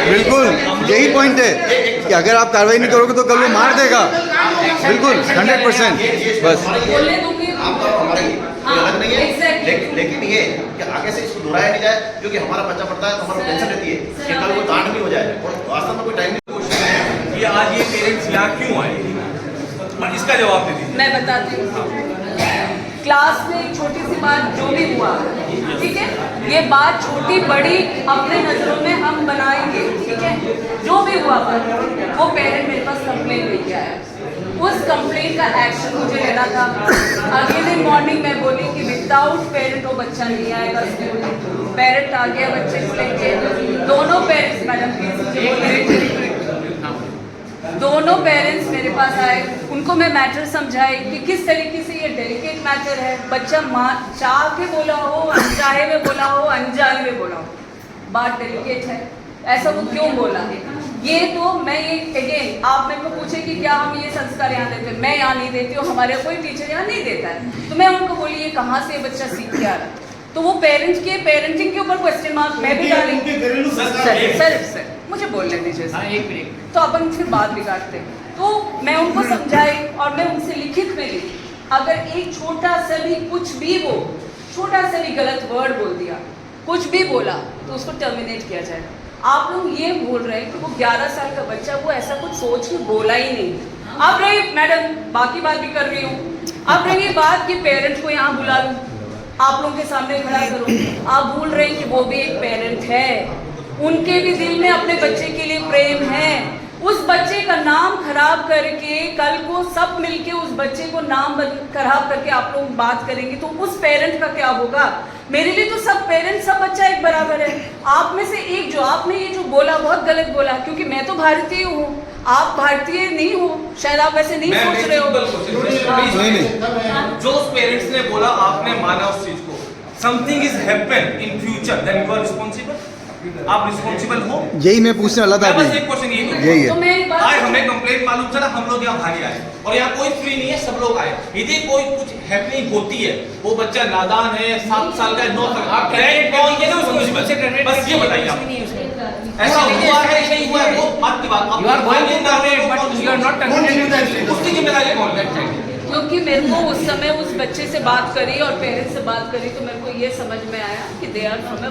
बिल्कुल यही पॉइंट है कि अगर आप कार्रवाई नहीं करोगे तो कल वो मार देगा। बिल्कुल 100% बस। आपका हमारे अलग नहीं है, लेकिन ये कि आगे से इसको दोहराया नहीं जाए, क्योंकि हमारा बच्चा पढ़ता है तो हमारा टेंशन रहती है कि कल वो कांड भी हो जाए और वास्तव में कोई टाइम नहीं। ये आज ये पेरेंट्स यहाँ क्यों आए, इसका जवाब दे दीजिए। मैं बताती हूँ। क्लास में एक छोटी सी बात जो भी हुआ, ठीक है, ये बात छोटी बड़ी अपने नजरों में हम बनाएंगे, ठीक है। जो भी हुआ बात, वो पेरेंट मेरे पास कंप्लेन लेके आया, उस कंप्लेन का एक्शन मुझे लेना था। अगले दिन मॉर्निंग में बोली कि विदाउट पेरेंट वो बच्चा नहीं आएगा स्कूल। पेरेंट आ गया बच्चे को लेके, दोनों पेरेंट्स, मैडम दोनों पेरेंट्स मेरे पास आए, उनको मैं मैटर समझाई कि किस तरीके से ये डेलिकेट मैटर है। बच्चा चाह के बोला हो, अनचाहे में बोला हो, अनजाने में बोला हो, बात डेलिकेट है, ऐसा वो क्यों बोला। ये तो मैं ये अगेन आप मेरे को पूछे कि क्या हम ये संस्कार यहाँ देते हैं, मैं यहाँ नहीं देती हूँ, हमारे कोई टीचर यहाँ नहीं देता है। तो मैं उनको बोली ये कहाँ से बच्चा सीख के आ रहा है, तो वो पेरेंट्स के पेरेंटिंग के ऊपर क्वेश्चन मार्क मैं भी डाली। सर मुझे बोलने दीजिए एक मिनट, तो अपन फिर बात बिगाड़ते हैं। तो मैं उनको समझाई और मैं उनसे लिखित में ली, अगर एक छोटा सा भी कुछ भी वो छोटा सा भी गलत वर्ड बोल दिया, कुछ भी बोला, तो उसको टर्मिनेट किया जाएगा। आप लोग ये बोल रहे हैं कि वो 11 साल का बच्चा वो ऐसा कुछ सोच के बोला ही नहीं। अब रही मैडम बाकी बात भी कर रही हूँ, अब रही बात कि पेरेंट्स को यहाँ बुला लूँ, आप लोगों के सामने खड़ा करूँ। आप भूल रहे हैं कि वो भी एक पेरेंट है, उनके भी दिल में अपने बच्चे के लिए प्रेम है। उस बच्चे का नाम खराब करके कल को सब मिलके उस बच्चे को नाम खराब करके आप लोग बात करेंगे तो उस पेरेंट का क्या होगा। मेरे लिए तो सब पेरेंट सब बच्चा एक बराबर है। आप में से एक जो आपने ये जो बोला बहुत गलत बोला, क्योंकि मैं तो भारतीय हूँ, आप भारतीय नहीं हो, शायद आप वैसे नहीं सोच रहे हो। जो उस पेरेंट्स ने बोला आपने माना उस चीज को, something is happen in future, then you are responsible. आप रिस्पॉन्सिबल हो, यही मैं पूछने वाला था। बस एक क्वेश्चन यही है। आज हमें कंप्लेंट मालूम चला, हम लोग यहाँ भागे आए और यहाँ कोई फ्री नहीं है, सब लोग आए। यदि कोई कुछ हैपनिंग होती है, वो बच्चा नादान है, 7 साल का है, 9 साल, आप बस ये बताइए आप ऐसा हुआ है नहीं हुआ है वो बात की बात। उसकी जिम्मेदारी कौन है? क्योंकि मेरे को उस समय उस बच्चे से बात करी और पेरेंट्स से बात करी तो मेरे को ये समझ में आया कि they are from a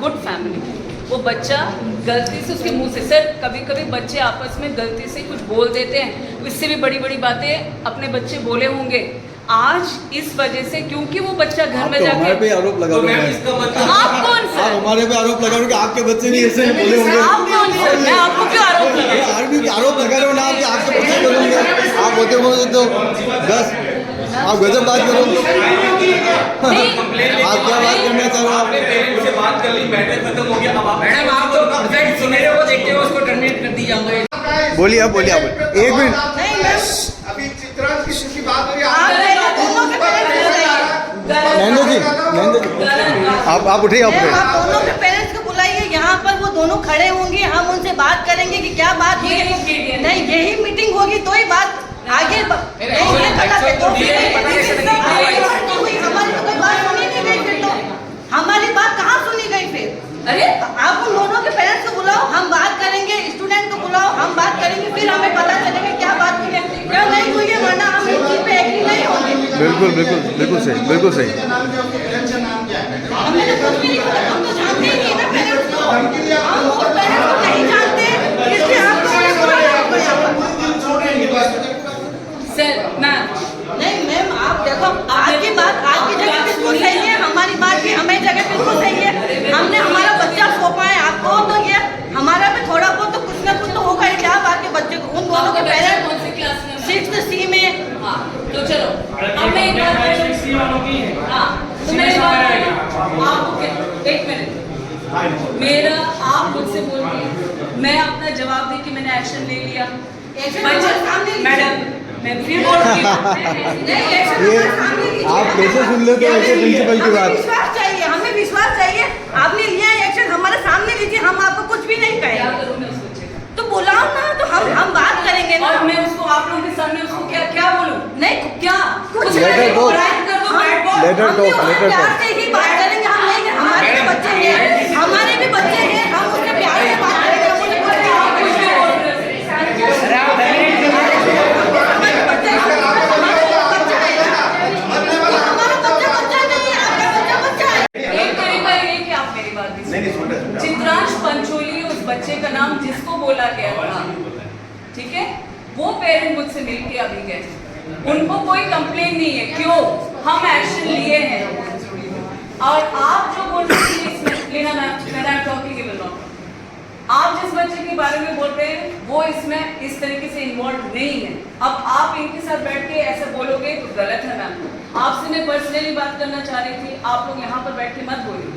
good family. वो बच्चा गलती से उसके मुंह से, सर कभी कभी बच्चे आपस में गलती से कुछ बोल देते हैं, इससे भी बड़ी बड़ी बातें अपने बच्चे बोले होंगे। आज इस वजह से क्योंकि वो बच्चा घर में जाके हमारे पे आरोप लगा रहे हैं। आप कौन सर? हमारे पे आरोप लगा रहे हो कि आपके बच्चे नहीं ऐसे नहीं बोले होंगे। आप कौन सर? मैं आपको क्यों आरोप लगा रही हूं? आरोप लगा रहे हो ना कि आपके बच्चे बोले होंगे। आप होते तो बस आप गजब बात करो। आप क्या बात करना चाह रहे हो? आपने पेरेंट्स से बात कर ली, मैटर खत्म हो गया। अब आप मैडम आप तो प्रोजेक्ट सुनेरे को देखते हुए उसको टर्मिनेट कर दी जाऊंगा। बोलिए आप बोलिए, आप एक मिनट। अभी चित्रांश की बात हो रही है, नंदू जी आप उठिए, आप आप दोनों के पेरेंट्स को बुलाइए, यहाँ पर वो दोनों खड़े होंगे, हम उनसे बात करेंगे कि क्या बात हुई। नहीं यही मीटिंग होगी तो ही बात आगे हमारी तो कोई बात सुनी नहीं गई फिर, तो हमारी बात कहाँ सुनी गई फिर? अरे आप उन दोनों के पेरेंट्स को बुलाओ, हम बात करेंगे, स्टूडेंट को बुलाओ, हम बात करेंगे, फिर हमें पता चलेगा क्या बात हुई है क्या नहीं हुई है, वरना हम इस चीज पे एग्री नहीं होंगे। बिल्कुल बिल्कुल बिल्कुल सही, बिल्कुल सही। हमें तो कुछ भी नहीं पता, हम तो जानते ही नहीं ना पेरेंट्स को, हम वो पेरेंट्स को नहीं जानते, इसलिए आपको सर मैम नहीं मैम आप देखो, आपकी बात आपकी जगह बिल्कुल सही है, हमारी बात भी हमें जगह बिल्कुल सही है। हमने हमारा बच्चा सौंपा है आपको, तो ये हमारा भी थोड़ा बहुत तो कुछ ना कुछ तो होगा ही। क्या बात के बच्चे को उन दोनों के पेरेंट्स 6th C में। हाँ तो चलो अब मैं एक बात हाँ तो मेरी बात आप एक मिनट, मेरा आप मुझसे बोलिए, मैं अपना जवाब दी कि मैंने एक्शन ले लिया। मैडम मैं फिर बोल रही हूँ, आप कैसे सुन लेते हो ऐसे प्रिंसिपल की बात? विश्वास चाहिए, हमें विश्वास चाहिए। आपने लिया एक्शन, हमारे सामने लीजिए, हम आपको कुछ भी नहीं क्या कहेंगे। करूँ मैं उस बच्चे का? तो बुलाओ ना, तो हम बात करेंगे ना। और मैं उसको आप लोगों के सामने उसको क्या क्या बोलूं? नहीं क्या कुछ Let her go. राइट कर दो, bad ball. Let her talk, let her प्यार talk. से ही बात करेंगे, हम नहीं हमारे बच्चे हैं। से मिलके अभी गए, उनको कोई कंप्लेन नहीं है। क्यों? हम एक्शन लिए हैं। और आप जो बोल रहे हैं इसमें लेना मैं टॉकिंग इवन नॉट, आप जिस बच्चे के बारे में बोल रहे हैं वो इसमें इस तरीके से इन्वॉल्व नहीं है। अब आप इनके साथ बैठ के ऐसे बोलोगे तो गलत है। मैम आपसे मैं पर्सनली बात करना चाह रही थी, आप लोग यहाँ पर बैठ के मत बोलिए।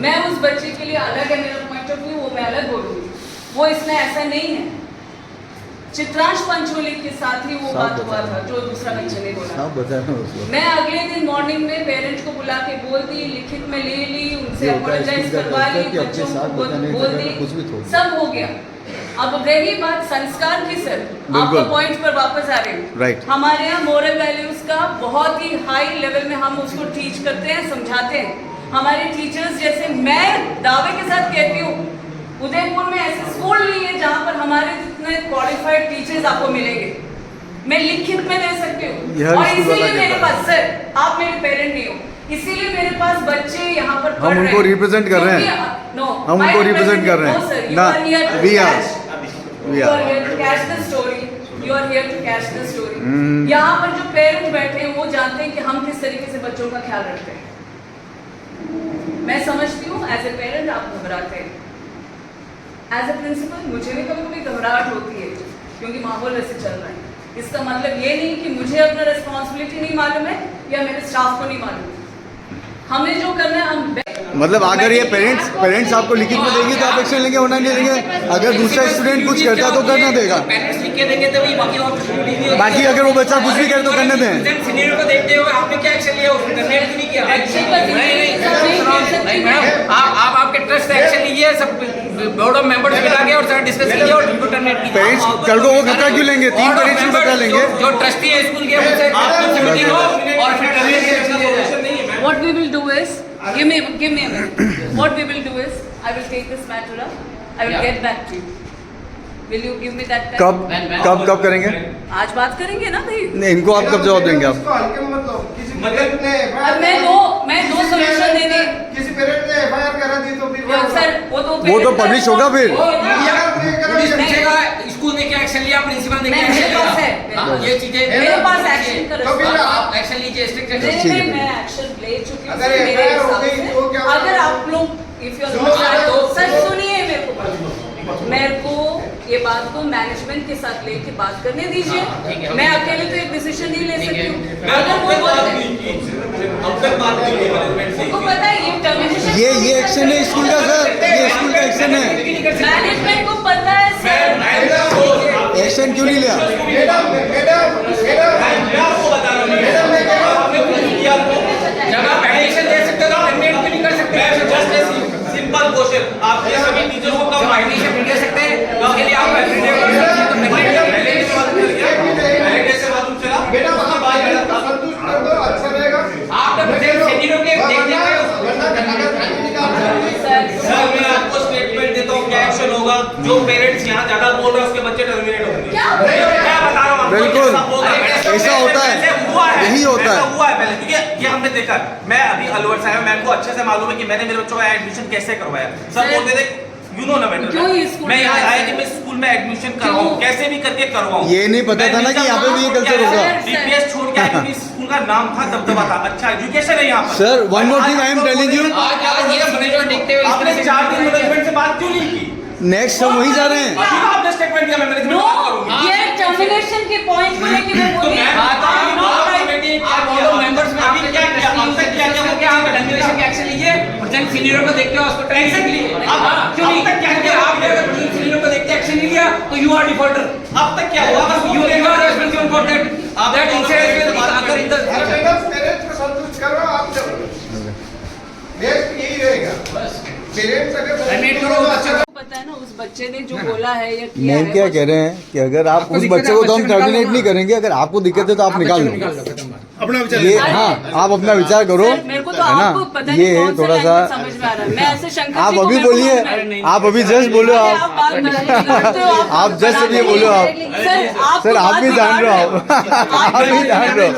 मैं उस बच्चे के लिए अलग है, मेरा पॉइंट ऑफ व्यू, वो मैं अलग बोलूँगी। वो इसमें ऐसा नहीं है। चित्रांश पंचोली के साथ ही वो बात हुआ था जो दूसरा बच्चे ने बोला। मैं अगले दिन मॉर्निंग में पेरेंट्स को बुला के बोल दी, लिखित में ले ली, उनसे अपोलोजाइज करवा ली, बच्चों को बोल दी, सब हो गया। अब रही बात संस्कार की, सर आपका पॉइंट पर वापस आ रही हूँ। राइट। हमारे यहाँ मोरल वैल्यूज का बहुत ही हाई लेवल में हम उसको टीच करते हैं, समझाते हैं। हमारे टीचर्स, जैसे मैं दावे के साथ कहती हूँ, उदयपुर में ऐसे स्कूल नहीं है जहाँ पर हमारे जितने क्वालिफाइड टीचर्स आपको मिलेंगे। मैं लिखित में दे सकती हूँ। और इसीलिए मेरे पास, सर आप मेरे पेरेंट नहीं हो, इसीलिए मेरे पास बच्चे यहाँ पर हम उनको रिप्रेजेंट कर रहे हैं। नो, हम उनको रिप्रेजेंट कर रहे हैं ना। We are here to catch the story. You are here to catch the story. यहाँ पर जो पेरेंट्स बैठे हैं वो जानते हैं कि हम किस तरीके से बच्चों का ख्याल रखते हैं। मैं समझती हूँ एज ए पेरेंट आप घबराते हैं, एज ए प्रिंसिपल मुझे भी कभी कभी घबराहट होती है क्योंकि माहौल वैसे चल रहा है। इसका मतलब ये नहीं कि मुझे अपना रिस्पॉन्सिबिलिटी नहीं मालूम है या मेरे स्टाफ को नहीं मालूम है। हमें जो करना है हम मतलब अगर ये पेरेंट्स आपको लिखित में देंगे तो आप एक्शन लेंगे, वरना नहीं लेंगे। अगर दूसरा स्टूडेंट कुछ करता है तो करना देगा। पेरेंट्स लिख के देंगे तभी बाकी और बाकी अगर वो बच्चा कुछ भी करे तो करने दें। सीनियर को देखते हुए आपने क्या एक्शन लिया, उसने टर्मिनेट क्यों नहीं किया? नहीं मैडम, आप आपके ट्रस्ट से एक्शन लीजिए, सब बोर्ड ऑफ मेंबर्स मिला के और सारा डिस्कस कीजिए और उनको टर्मिनेट कीजिए। पेरेंट्स कल को वो खतरा क्यों लेंगे? 3 पेरेंट्स को खतरा लेंगे। जो ट्रस्टी है स्कूल के, उनसे मीटिंग हो और फिर टर्मिनेट के एक्शन लिया जाए। What we will do is, give me a minute. What we will do is, I will take this matter up. I will get back to you. Will you give me that time? कब करेंगे? आज बात करेंगे ना भाई। नहीं, इनको आप कब जवाब देंगे आप? अब मैं दो सोल्यूशन दे दी। किसी पेरेंट ने एफआईआर करा दी तो फिर सर वो तो पब्लिश होगा फिर। पुलिस पूछेगा स्कूल ने क्या एक्शन लिया, प्रिंसिपल ने क्या एक्शन लिया, ये चीजें मेरे पास एक्शन कर, तो फिर आप एक्शन लीजिए, स्ट्रिक्ट मैं एक्शन ले चुकी हूँ। अगर एफआईआर हो गई तो क्या? अगर आप लोग इफ यू सर सुनिए मेरे को ये बात को मैनेजमेंट के साथ लेके बात करने दीजिए। मैं अकेले तो एक डिसीजन नहीं ले सकती हूँ। अगर वो उनको पता है ये टर्मिनेशन, ये एक्शन है स्कूल का सर, ये स्कूल का एक्शन है। मैनेजमेंट को पता है सर। एक्शन क्यों नहीं लिया? जब आप एडिशन दे सकते हो तो टर्मिनेट क्यों नहीं कर सकते? सिंपल क्वेश्चन, आप ये सभी टीचर्स को कब एडिशन नहीं दे सकते, उसके लिए आप एवरीडे से मालूम चला बेटा वहाँ संतुष्ट कर दो, अच्छा रहेगा। आप तो सीनियरों के देखते हुए सर मैं आपको स्टेटमेंट देता हूँ क्या एक्शन होगा। जो पेरेंट्स यहाँ ज्यादा बोल रहे हैं उसके बच्चे टर्मिनेट होंगे। क्या बता रहा हूँ, बिल्कुल ऐसा होता है, यही होता है। हुआ है पहले, क्योंकि ये हमने देखा। मैं अभी अलवर से आया, मेरे को अच्छे से मालूम है कि मैंने मेरे बच्चों का एडमिशन कैसे करवाया। सब बोलते थे यू नो ना मैटर, मैं यहाँ आया कि मैं स्कूल में एडमिशन करवाऊँ, कैसे भी करके करवाऊँ। ये नहीं पता था ना कि यहाँ पे भी ये कल्चर होगा। डीपीएस छोड़ के आया क्योंकि स्कूल का नाम था, दबदबा था, अच्छा एजुकेशन है यहाँ पर। Sir one more thing I am telling you, आज ये मैनेजमेंट देखते हुए आपने 4 दिन मैनेजमेंट से बात क्यों नहीं की? नेक्स्ट हम वही जा रहे हैं। अभी तो आपने स्टेटमेंट दिया, मैं मैनेजमेंट नो, बात करूंगी। ये टर्मिनेशन के पॉइंट को लेके मैं बोली। मेंबर्स में अभी क्या किया, अब तक क्या किया, क्या आप टर्मिनेशन के एक्शन लीजिए, प्रेजेंट सीनियरों को देखते हो उसको टर्मिनेशन के लिए अब क्यों नहीं? अब तक क्या किया? आपने अगर प्रेजेंट सीनियरों को देखते एक्शन नहीं लिया तो यू आर डिफॉल्टर। अब तक क्या हुआ? You are responsible for that incident will occur in the parents को संतुष्ट करो, आप नेक्स्ट यही रहेगा। बस पेरेंट्स अगर टर्मिनेट करो बच्चे को। पता है ना उस बच्चे ने जो बोला है या किया मैं है, क्या कह रहे हैं कि अगर आप उस बच्चे को तो हम टर्मिनेट नहीं करेंगे, अगर आपको दिक्कत है तो आप निकाल लो अपना विचार। ये। हाँ, आप अपना विचार करो, सर, मेरे को तो है आपको ना? पता नहीं ये कौन है सा थोड़ा language सा। समझ में आ रहा है। मैं ऐसे शंकर आप जी को अभी मेरे को बोलिए, समझ में आप अभी जस्ट बोलो, आप बात बनाते हो, आप जस्ट अभी बोलो आप। सर आप भी जान रहे हो, आप भी जान रहे हो।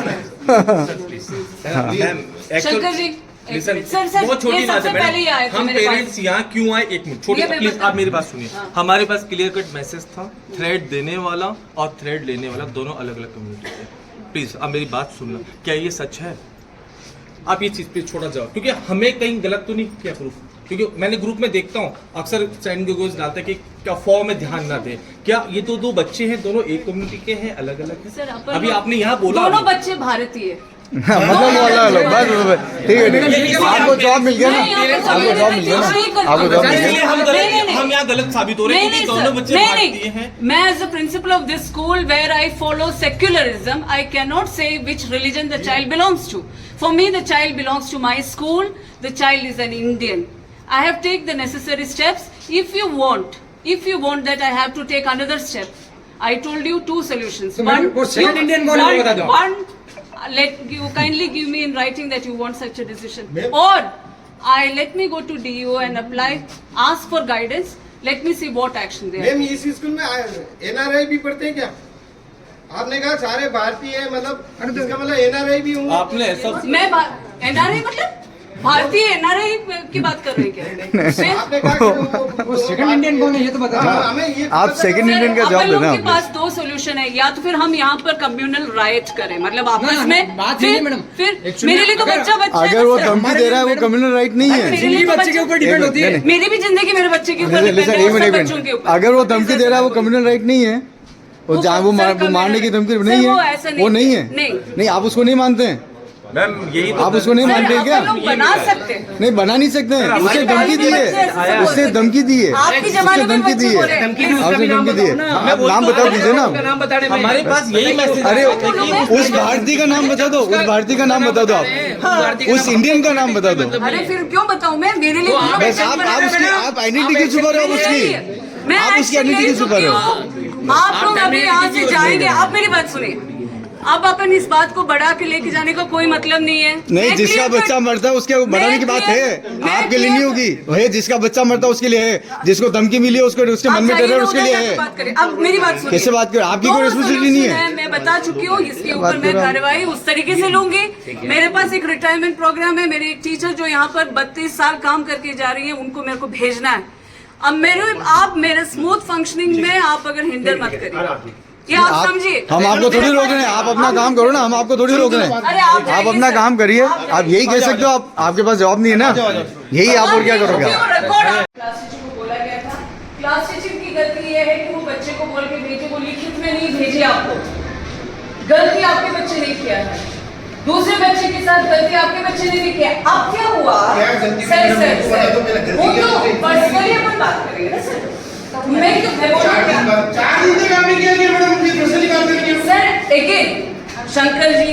Shankar ji listen, sir, sir, बहुत छोटी ये बात सबसे है पहले ही आए मैडम। थे हम मेरे पास। पेरेंट्स यहाँ क्यों आए, एक मिनट छोटी ये मैं प्लीज बता- आप मेरी बात सुनिए। हाँ। हमारे पास क्लियर कट मैसेज था, थ्रेड देने वाला और थ्रेड लेने वाला दोनों अलग अलग कम्युनिटी थे। प्लीज आप मेरी बात सुनना, क्या ये सच है? आप ये चीज पे छोड़ा जाओ, क्योंकि हमें कहीं गलत तो नहीं किया प्रूफ, क्योंकि मैंने ग्रुप में देखता हूँ अक्सर सेंड गोगोज डालते हैं कि क्या फॉर्म में ध्यान ना दे। क्या ये तो दो बच्चे हैं, दोनों एक कम्युनिटी के हैं, अलग अलग हैं? सर, अपन अभी लोग- आपने यहाँ बोला दोनों अभी। बच्चे भारतीय। मतलब वाला लोग बस ठीक है, ठीक है। आपको जॉब मिल गया ना, नहीं, यहाँ पे आपको जॉब मिल गया ना, आपको जॉब मिल इसलिए गया। हम नहीं, नहीं, नहीं। हम यहाँ गलत साबित हो रहे हैं, क्योंकि दोनों बच्चे भारतीय हैं। मैं as a principal of this school where I follow secularism, I can not say which religion the child belongs to. For me the child belongs to my school, the child is an Indian. I have taken the necessary steps. If you want that I have to take another step. I told you two solutions. So, madam, वो second Indian कौन है वो बता दो। let you kindly give me in writing that you want such a decision. Or let me go to DO and apply, ask for guidance. Let me see what action they ma'am are. इस school में NRI भी पढ़ते हैं क्या? आपने कहा सारे भारतीय हैं, मतलब इसका मतलब NRI भी होंगे? आपने ऐसा मैं NRI मतलब भारतीय NRI की बात कर रहे हैं क्या? आपने कहा कि वो सेकंड इंडियन कौन है ये तो बता दो। हमें ये आप सेकंड इंडियन का जॉब अपन लोग देना के पास दो सोल्यूशन है, या तो फिर हम यहाँ पर कम्युनल राइट करें, मतलब आपस ना, में, बात नहीं है, मैडम। फिर Actually, मेरे लिए तो अगर- बच्चा बच्चा है अगर वो बस। धमकी दे रहा है, वो कम्युनल राइट नहीं है। मेरे लिए जिंदगी तो बच्चे के ऊपर डिपेंड होती है। नहीं, मेरी भी जिंदगी मेरे बच्चे के ऊपर लिसन, डिपेंड है, एक और मिनट, सब एक बच्चों के मिनट। ऊपर। अगर वो धमकी दे रहा है, वो कम्युनल राइट नहीं है। वो जहाँ वो मारने की धमकी नहीं सर, वो है, ऐसा वो नहीं है। नहीं। आप उसको नहीं मानते हैं? मैम यही तो आप उसको नहीं सर, मानते हैं क्या? अपन लोग बना सकते हैं। नहीं, बना नहीं सकते हैं। उससे हमारे धमकी दी बच्चे ऐसे है, बोल उससे सकते धमकी दी है, आपके उससे जमाने में धमकी दी बच्चे बोले है, हैं। धमकी दी, उसका आपसे भी नाम धमकी दी है। बताओ ना। आप नाम बता दीजिए ना। उसका नाम बताने में हमारे पास यही मैसेज अरे लोग उस भारतीय का नाम बता दो, उस भारतीय का नाम बता दो आप, उस इंडियन का नाम बता दो। अरे फिर क्यों बताऊं मैं? मेरे लिए दोनों बस आप आइडेंटिटी की छुपा रहे हो उसकी, मैं आप उसकी actually आइडेंटिटी यही छुपा रहे हो। चुकी हूँ। आप लोग अभी यहाँ से जाएंगे, आप मेरी बात सुनिए। अब अपन इस बात को बढ़ा के लेके जाने का कोई मतलब नहीं है। नहीं, मैं जिसका clear बच्चा cut- मरता है उसके बढ़ाने की बात मैं है, clear- आपके लिए नहीं होगी। है जिसका बच्चा मरता है उसके लिए है, जिसको धमकी मिली है उसको, उसके मन में आप डर है जाइए उसके उधर लिए जाके है। बात करें। अब मेरी बात सुनिए। कैसे बात करें? आपकी कोई दो रिस्पॉन्सिबिलिटी नहीं solution है। मैं बता चुकी हूँ, इसके बात ऊपर मैं करो। कार्रवाई उस तरीके से लूंगी। मेरे पास एक रिटायरमेंट प्रोग्राम है, मेरी एक टीचर जो यहाँ पर 32 साल काम करके जा रही है, उनको मेरे को भेजना है। अब आप मेरे स्मूथ फंक्शनिंग में आप अगर हिंडर मत करिए, ये आप समझिए। हम आपको थोड़ी रोक रहे हैं, आप अपना काम करो ना, हम आपको थोड़ी रोक रहे अरे हैं। आप आप अपना काम करिए, आप यही कह सकते हो। आप आपके पास जवाब नहीं है ना, यही आप और क्या करोगे? क्लास टीचर को बोला गया था, क्लास टीचर की गलती ये है कि वो बच्चे को बोल के भेजे, वो लिखित में नहीं भेजे आपको। गलती आपके बच्चे ने किया है, दूसरे बच्चे के साथ गलती आपके बच्चे ने नहीं किया। अब क्या हुआ? क्या गलती सर की? सर मुझे बता दो, मेरा सर, गलती वो क्या तो है? पर्सनली अपन बात करेंगे ना सर। मैं क्यों मैं बोलूं क्या? 4 दिन तक आपने क्या किया मैडम? मुझे पर्सनली बात करनी है। सर अगेन शंकर जी,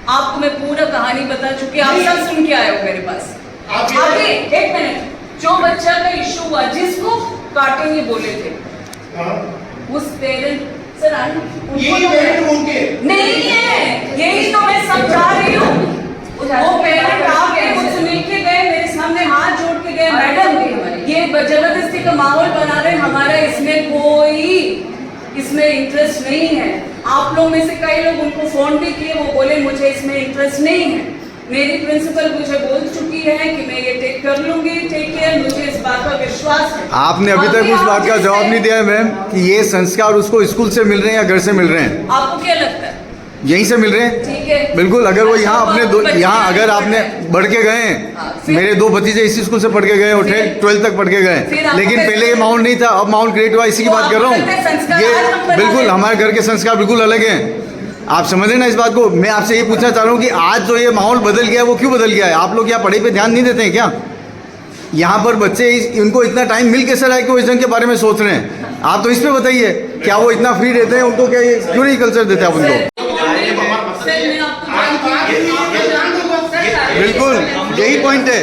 आपको मैं पूरा कहानी बता चुकी, आप सब सुन के आए हो मेरे पास। आप ये- आगे एक मिनट, जो बच्चा का इशू हुआ, जिसको काटेंगे बोले थे, हाँ। उस पेरेंट सर यही पेरेंट होंगे। नहीं है, यही तो मैं समझा रही हूँ। वो पेरेंट आके मुझसे मिलके गए, मेरे सामने हाथ जोड़ के गए, मैडम ये जबरदस्ती का माहौल बना रहे, हमारा इसमें कोई इंटरेस्ट नहीं है। आप लोग में से कई लोग उनको फोन भी किए, वो बोले मुझे इसमें इंटरेस्ट नहीं है। मेरी प्रिंसिपल मुझे बोल चुकी है कि मैं ये टेक कर लूंगी, टेक केयर, मुझे इस बात का विश्वास है। आपने अभी तक उस बात का जवाब नहीं दिया है मैम कि ये संस्कार उसको स्कूल से मिल रहे हैं या घर से मिल रहे हैं? आपको क्या लगता है? यहीं से मिल रहे हैं। ठीक है, बिल्कुल। अगर वो यहाँ अपने बच्चे यहाँ अगर पढ़ आपने रहे हैं। बढ़ के गए हाँ, हैं, फिर- मेरे 2 भतीजे इसी स्कूल से पढ़ के गए, फिर- 12th तक पढ़ के गए, फिर आपको लेकिन कैसे- पहले ये माहौल नहीं था, अब माहौल क्रिएट हुआ, इसी की तो बात कर रहा आपको लगता है हूँ। संस्कार ये आज हम बना बिल्कुल रहे हैं। हमारे घर के संस्कार बिल्कुल अलग हैं। आप समझ ना इस बात को। मैं आपसे ये पूछना चाह रहा हूँ कि आज जो ये माहौल बदल गया है, वो क्यों बदल गया है? आप लोग क्या पढ़ाई पे ध्यान नहीं देते हैं क्या? यहाँ पर बच्चे इनको इतना टाइम मिल कैसे रहा है कि वो इस जंग के बारे में सोच रहे हैं? आप तो इस पे बताइए, क्या वो इतना फ्री रहते हैं? उनको क्या क्यों नहीं कल्चर देते आप उनको? बिल्कुल यही पॉइंट है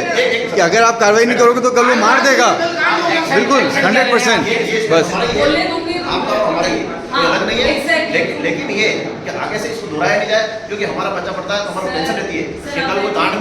कि अगर आप कार्रवाई नहीं करोगे तो कल वो मार देगा। बिल्कुल 100% बस। बोलने दूंगी आपका और हमारा ही कोई अलग नहीं है। exactly. लेकिन ये कि आगे से इसको दोहराया नहीं जाए, क्योंकि हमारा बच्चा पढ़ता है तो हमारा टेंशन रहती है कि कल वो डांट